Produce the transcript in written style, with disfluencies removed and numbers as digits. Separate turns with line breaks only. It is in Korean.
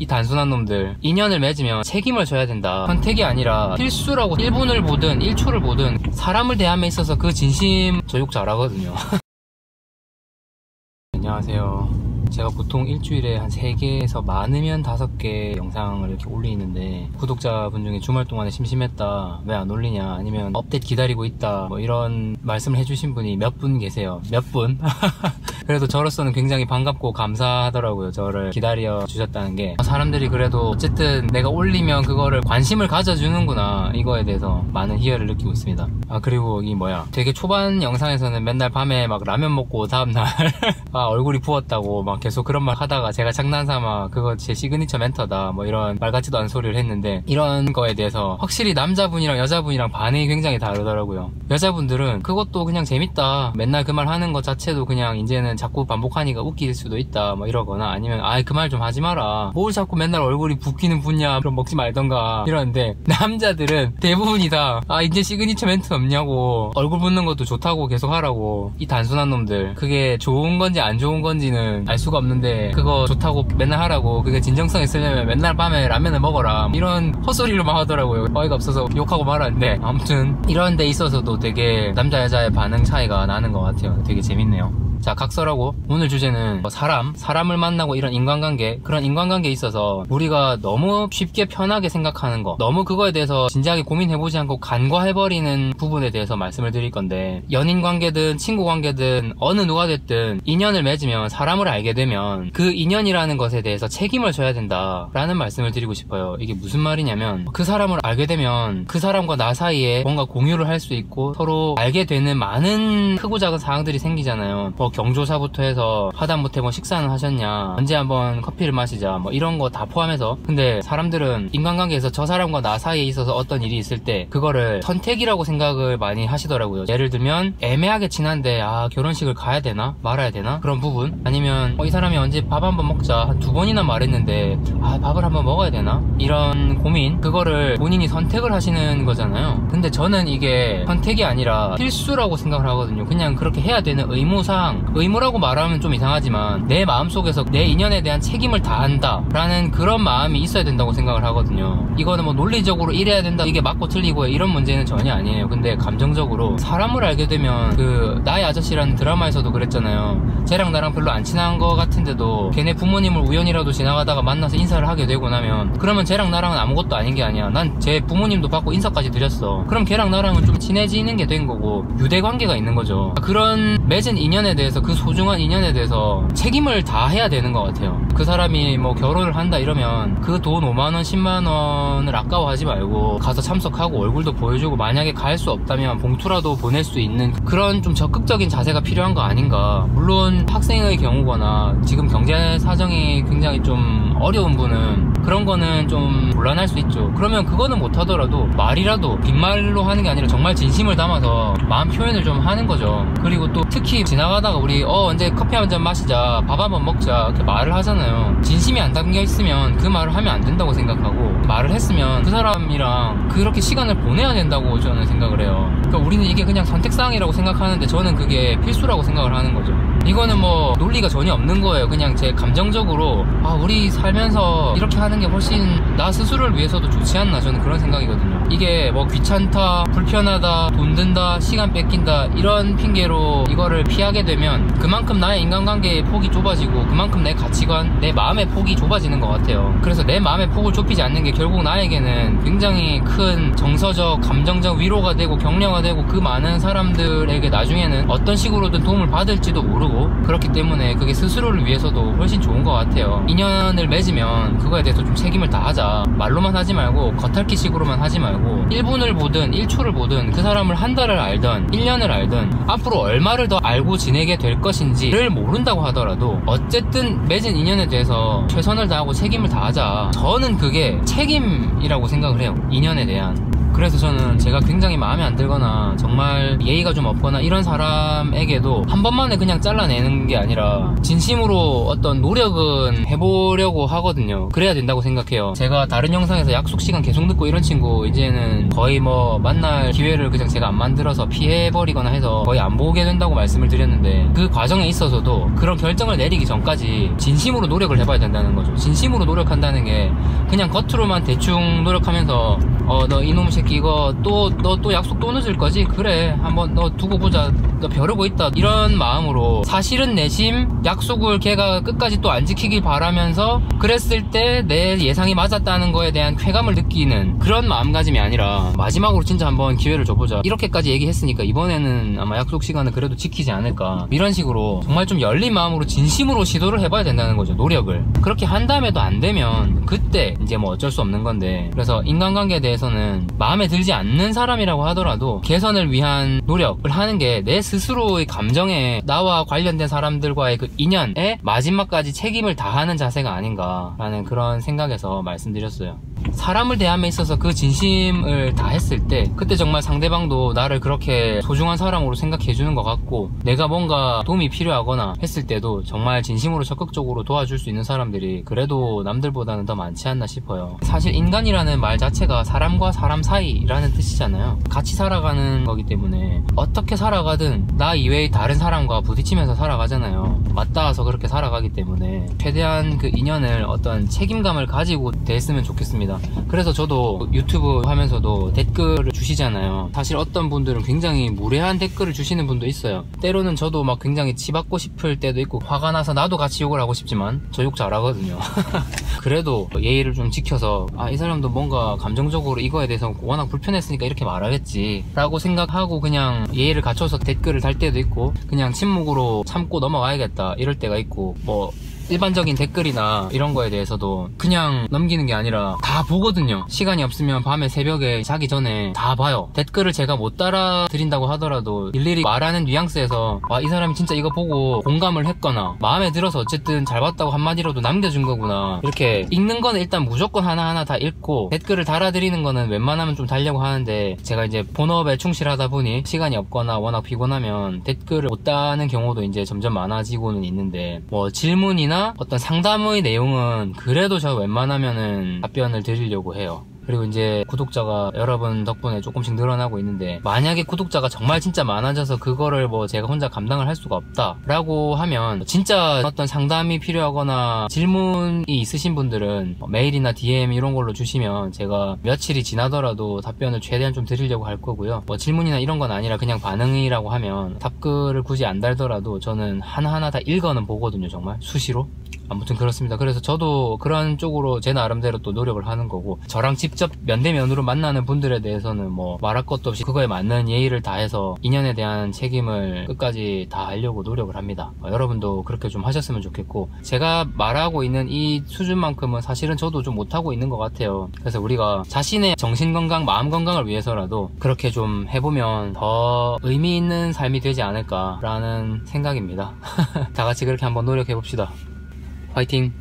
이 단순한 놈들. 인연을 맺으면 책임을 져야 된다. 선택이 아니라 필수라고. 1분을 보든 1초를 보든 사람을 대함에 있어서 그 진심 저 욕 잘하거든요. 안녕하세요. 제가 보통 일주일에 한 3개에서 많으면 5개 영상을 이렇게 올리는데, 구독자분 중에 주말 동안에 심심했다, 왜 안 올리냐, 아니면 업데이트 기다리고 있다, 뭐 이런 말씀을 해주신 분이 몇 분 계세요. 몇 분? 그래도 저로서는 굉장히 반갑고 감사하더라고요. 저를 기다려 주셨다는 게. 사람들이 그래도 어쨌든 내가 올리면 그거를 관심을 가져주는구나, 이거에 대해서 많은 희열을 느끼고 있습니다. 아, 그리고 이 뭐야, 되게 초반 영상에서는 맨날 밤에 막 라면 먹고 다음날 아, 얼굴이 부었다고 막 계속 그런 말 하다가, 제가 장난삼아 그거 제 시그니처 멘터다 뭐 이런 말 같지도 않은 소리를 했는데, 이런 거에 대해서 확실히 남자분이랑 여자분이랑 반응이 굉장히 다르더라고요. 여자분들은 그것도 그냥 재밌다, 맨날 그 말 하는 것 자체도 그냥 이제는 자꾸 반복하니까 웃길 수도 있다 뭐 이러거나, 아니면 아이 그 말 좀 하지 마라, 뭘 자꾸 맨날 얼굴이 붓기는 붓냐, 그럼 먹지 말던가 이러는데, 남자들은 대부분이 다 아, 이제 시그니처 멘트 없냐고, 얼굴 붓는 것도 좋다고 계속 하라고. 이 단순한 놈들, 그게 좋은 건지 안 좋은 건지는 알 수가 없는데 그거 좋다고 맨날 하라고, 그게 진정성 있으려면 맨날 밤에 라면을 먹어라, 이런 헛소리로만 하더라고요. 어이가 없어서 욕하고 말았는데, 아무튼 이런 데 있어서도 되게 남자 여자의 반응 차이가 나는 것 같아요. 되게 재밌네요. 자, 각설하고 오늘 주제는 사람을 만나고 이런 인간관계, 그런 인간관계에 있어서 우리가 너무 쉽게 편하게 생각하는 거, 너무 그거에 대해서 진지하게 고민해보지 않고 간과해버리는 부분에 대해서 말씀을 드릴 건데, 연인관계든 친구관계든 어느 누가 됐든 인연을 맺으면, 사람을 알게 되면 그 인연이라는 것에 대해서 책임을 져야 된다 라는 말씀을 드리고 싶어요. 이게 무슨 말이냐면, 그 사람을 알게 되면 그 사람과 나 사이에 뭔가 공유를 할 수 있고, 서로 알게 되는 많은 크고 작은 사항들이 생기잖아요. 뭐 경조사부터 해서 하다못해 뭐 식사는 하셨냐, 언제 한번 커피를 마시자, 뭐 이런 거 다 포함해서. 근데 사람들은 인간관계에서 저 사람과 나 사이에 있어서 어떤 일이 있을 때 그거를 선택이라고 생각을 많이 하시더라고요. 예를 들면 애매하게 친한데 아, 결혼식을 가야 되나 말아야 되나, 그런 부분. 아니면 이 사람이 언제 밥 한번 먹자 한 2번이나 말했는데 아, 밥을 한번 먹어야 되나, 이런 고민. 그거를 본인이 선택을 하시는 거잖아요. 근데 저는 이게 선택이 아니라 필수라고 생각을 하거든요. 그냥 그렇게 해야 되는 의무사항. 의무라고 말하면 좀 이상하지만 내 마음속에서 내 인연에 대한 책임을 다한다 라는 그런 마음이 있어야 된다고 생각을 하거든요. 이거는 뭐 논리적으로 이래야 된다, 이게 맞고 틀리고 이런 문제는 전혀 아니에요. 근데 감정적으로 사람을 알게 되면, 그 나의 아저씨라는 드라마에서도 그랬잖아요. 쟤랑 나랑 별로 안 친한 거 같은데도 걔네 부모님을 우연이라도 지나가다가 만나서 인사를 하게 되고 나면, 그러면 쟤랑 나랑은 아무것도 아닌 게 아니야. 난 제 부모님도 받고 인사까지 드렸어. 그럼 걔랑 나랑은 좀 친해지는 게 된 거고, 유대관계가 있는 거죠. 그런 맺은 인연에 대해서, 그 소중한 인연에 대해서 책임을 다 해야 되는 것 같아요. 그 사람이 뭐 결혼을 한다 이러면 그 돈 5만원 10만원을 아까워하지 말고 가서 참석하고 얼굴도 보여주고, 만약에 갈 수 없다면 봉투라도 보낼 수 있는 그런 좀 적극적인 자세가 필요한 거 아닌가. 물론 학생의 경우거나 지금 경제 사정이 굉장히 좀 어려운 분은 그런 거는 좀 곤란할 수 있죠. 그러면 그거는 못하더라도 말이라도, 빈말로 하는 게 아니라 정말 진심을 담아서 마음 표현을 좀 하는 거죠. 그리고 또 특히 지나가다가 우리 언제 커피 한 잔 마시자, 밥 한번 먹자, 이렇게 말을 하잖아요. 진심이 안 담겨 있으면 그 말을 하면 안 된다고 생각하고, 말을 했으면 그 사람이랑 그렇게 시간을 보내야 된다고 저는 생각을 해요. 그러니까 우리는 이게 그냥 선택사항이라고 생각하는데, 저는 그게 필수라고 생각을 하는 거죠. 이거는 뭐 논리가 전혀 없는 거예요. 그냥 제 감정적으로 아, 우리 살면서 이렇게 하는 게 훨씬 나 스스로를 위해서도 좋지 않나, 저는 그런 생각이거든요. 이게 뭐 귀찮다, 불편하다, 돈 든다, 시간 뺏긴다 이런 핑계로 이거를 피하게 되면 그만큼 나의 인간관계의 폭이 좁아지고, 그만큼 내 가치관, 내 마음의 폭이 좁아지는 것 같아요. 그래서 내 마음의 폭을 좁히지 않는 게 결국 나에게는 굉장히 큰 정서적, 감정적 위로가 되고 격려가 되고, 그 많은 사람들에게 나중에는 어떤 식으로든 도움을 받을지도 모르고, 그렇기 때문에 그게 스스로를 위해서도 훨씬 좋은 것 같아요. 인연을 맺으면 그거에 대해서 좀 책임을 다하자. 말로만 하지 말고, 겉핥기식으로만 하지 말고, 1분을 보든 1초를 보든 그 사람을 한 달을 알든 1년을 알든 앞으로 얼마를 더 알고 지내게 될 것인지를 모른다고 하더라도 어쨌든 맺은 인연에 대해서 최선을 다하고 책임을 다하자. 저는 그게 책임이라고 생각을 해요, 인연에 대한. 그래서 저는 제가 굉장히 마음에 안 들거나 정말 예의가 좀 없거나 이런 사람에게도 한 번만에 그냥 잘라내는 게 아니라 진심으로 어떤 노력은 해보려고 하거든요. 그래야 된다고 생각해요. 제가 다른 영상에서 약속 시간 계속 늦고 이런 친구 이제는 거의 뭐 만날 기회를 그냥 제가 안 만들어서 피해버리거나 해서 거의 안 보게 된다고 말씀을 드렸는데, 그 과정에 있어서도 그런 결정을 내리기 전까지 진심으로 노력을 해봐야 된다는 거죠. 진심으로 노력한다는 게 그냥 겉으로만 대충 노력하면서 너 이놈의 새끼 이거 너 또 약속 또 늦을 거지? 그래 한번 너 두고 보자, 너 벼르고 있다, 이런 마음으로 사실은 내심 약속을 걔가 끝까지 또 안 지키길 바라면서 그랬을 때 내 예상이 맞았다는 거에 대한 쾌감을 느끼는 그런 마음가짐이 아니라 마지막으로 진짜 한번 기회를 줘보자, 이렇게까지 얘기했으니까 이번에는 아마 약속 시간을 그래도 지키지 않을까, 이런 식으로 정말 좀 열린 마음으로 진심으로 시도를 해봐야 된다는 거죠. 노력을 그렇게 한 다음에도 안 되면 그때 이제 뭐 어쩔 수 없는 건데, 그래서 인간관계에 대해서는 마음에 들지 않는 사람이라고 하더라도 개선을 위한 노력을 하는 게 내 스스로의 감정에 나와 관련된 사람들과의 그 인연에 마지막까지 책임을 다하는 자세가 아닌가라는 그런 생각에서 말씀드렸어요. 사람을 대함에 있어서 그 진심을 다했을 때 그때 정말 상대방도 나를 그렇게 소중한 사람으로 생각해주는 것 같고, 내가 뭔가 도움이 필요하거나 했을 때도 정말 진심으로 적극적으로 도와줄 수 있는 사람들이 그래도 남들보다는 더 많지 않나 싶어요. 사실 인간이라는 말 자체가 사람과 사람 사이라는 뜻이잖아요. 같이 살아가는 거기 때문에 어떻게 살아가든 나 이외의 다른 사람과 부딪히면서 살아가잖아요. 맞닿아서 그렇게 살아가기 때문에 최대한 그 인연을 어떤 책임감을 가지고 대했으면 좋겠습니다. 그래서 저도 유튜브 하면서도 댓글을 주시잖아요. 사실 어떤 분들은 굉장히 무례한 댓글을 주시는 분도 있어요. 때로는 저도 막 굉장히 치받고 싶을 때도 있고 화가 나서 나도 같이 욕을 하고 싶지만 저 욕 잘하거든요. 그래도 예의를 좀 지켜서 이 사람도 뭔가 감정적으로 이거에 대해서 워낙 불편했으니까 이렇게 말하겠지 라고 생각하고 그냥 예의를 갖춰서 댓글을 달 때도 있고, 그냥 침묵으로 참고 넘어가야겠다 이럴 때가 있고, 뭐 일반적인 댓글이나 이런 거에 대해서도 그냥 넘기는 게 아니라 다 보거든요. 시간이 없으면 밤에 새벽에 자기 전에 다 봐요. 댓글을 제가 못 따라 드린다고 하더라도 일일이 말하는 뉘앙스에서 이 사람이 진짜 이거 보고 공감을 했거나 마음에 들어서 어쨌든 잘 봤다고 한마디라도 남겨준 거구나, 이렇게 읽는 거는 일단 무조건 하나하나 다 읽고 댓글을 달아드리는 거는 웬만하면 좀 달려고 하는데, 제가 이제 본업에 충실하다 보니 시간이 없거나 워낙 피곤하면 댓글을 못 다는 경우도 이제 점점 많아지고는 있는데, 뭐 질문이나 어떤 상담의 내용은 그래도 저 웬만하면은 답변을 드리려고 해요. 그리고 이제 구독자가 여러분 덕분에 조금씩 늘어나고 있는데, 만약에 구독자가 정말 진짜 많아져서 그거를 뭐 제가 혼자 감당을 할 수가 없다 라고 하면, 진짜 어떤 상담이 필요하거나 질문이 있으신 분들은 메일이나 DM 이런 걸로 주시면 제가 며칠이 지나더라도 답변을 최대한 좀 드리려고 할 거고요. 뭐 질문이나 이런 건 아니라 그냥 반응이라고 하면 답글을 굳이 안 달더라도 저는 하나하나 다 읽어는 보거든요. 정말 수시로. 아무튼 그렇습니다. 그래서 저도 그런 쪽으로 제 나름대로 또 노력을 하는 거고, 저랑 직접 면대면으로 만나는 분들에 대해서는 뭐 말할 것도 없이 그거에 맞는 예의를 다해서 인연에 대한 책임을 끝까지 다 하려고 노력을 합니다. 여러분도 그렇게 좀 하셨으면 좋겠고, 제가 말하고 있는 이 수준만큼은 사실은 저도 좀 못하고 있는 것 같아요. 그래서 우리가 자신의 정신건강, 마음건강을 위해서라도 그렇게 좀 해보면 더 의미 있는 삶이 되지 않을까라는 생각입니다. 다 같이 그렇게 한번 노력해봅시다. 화이팅!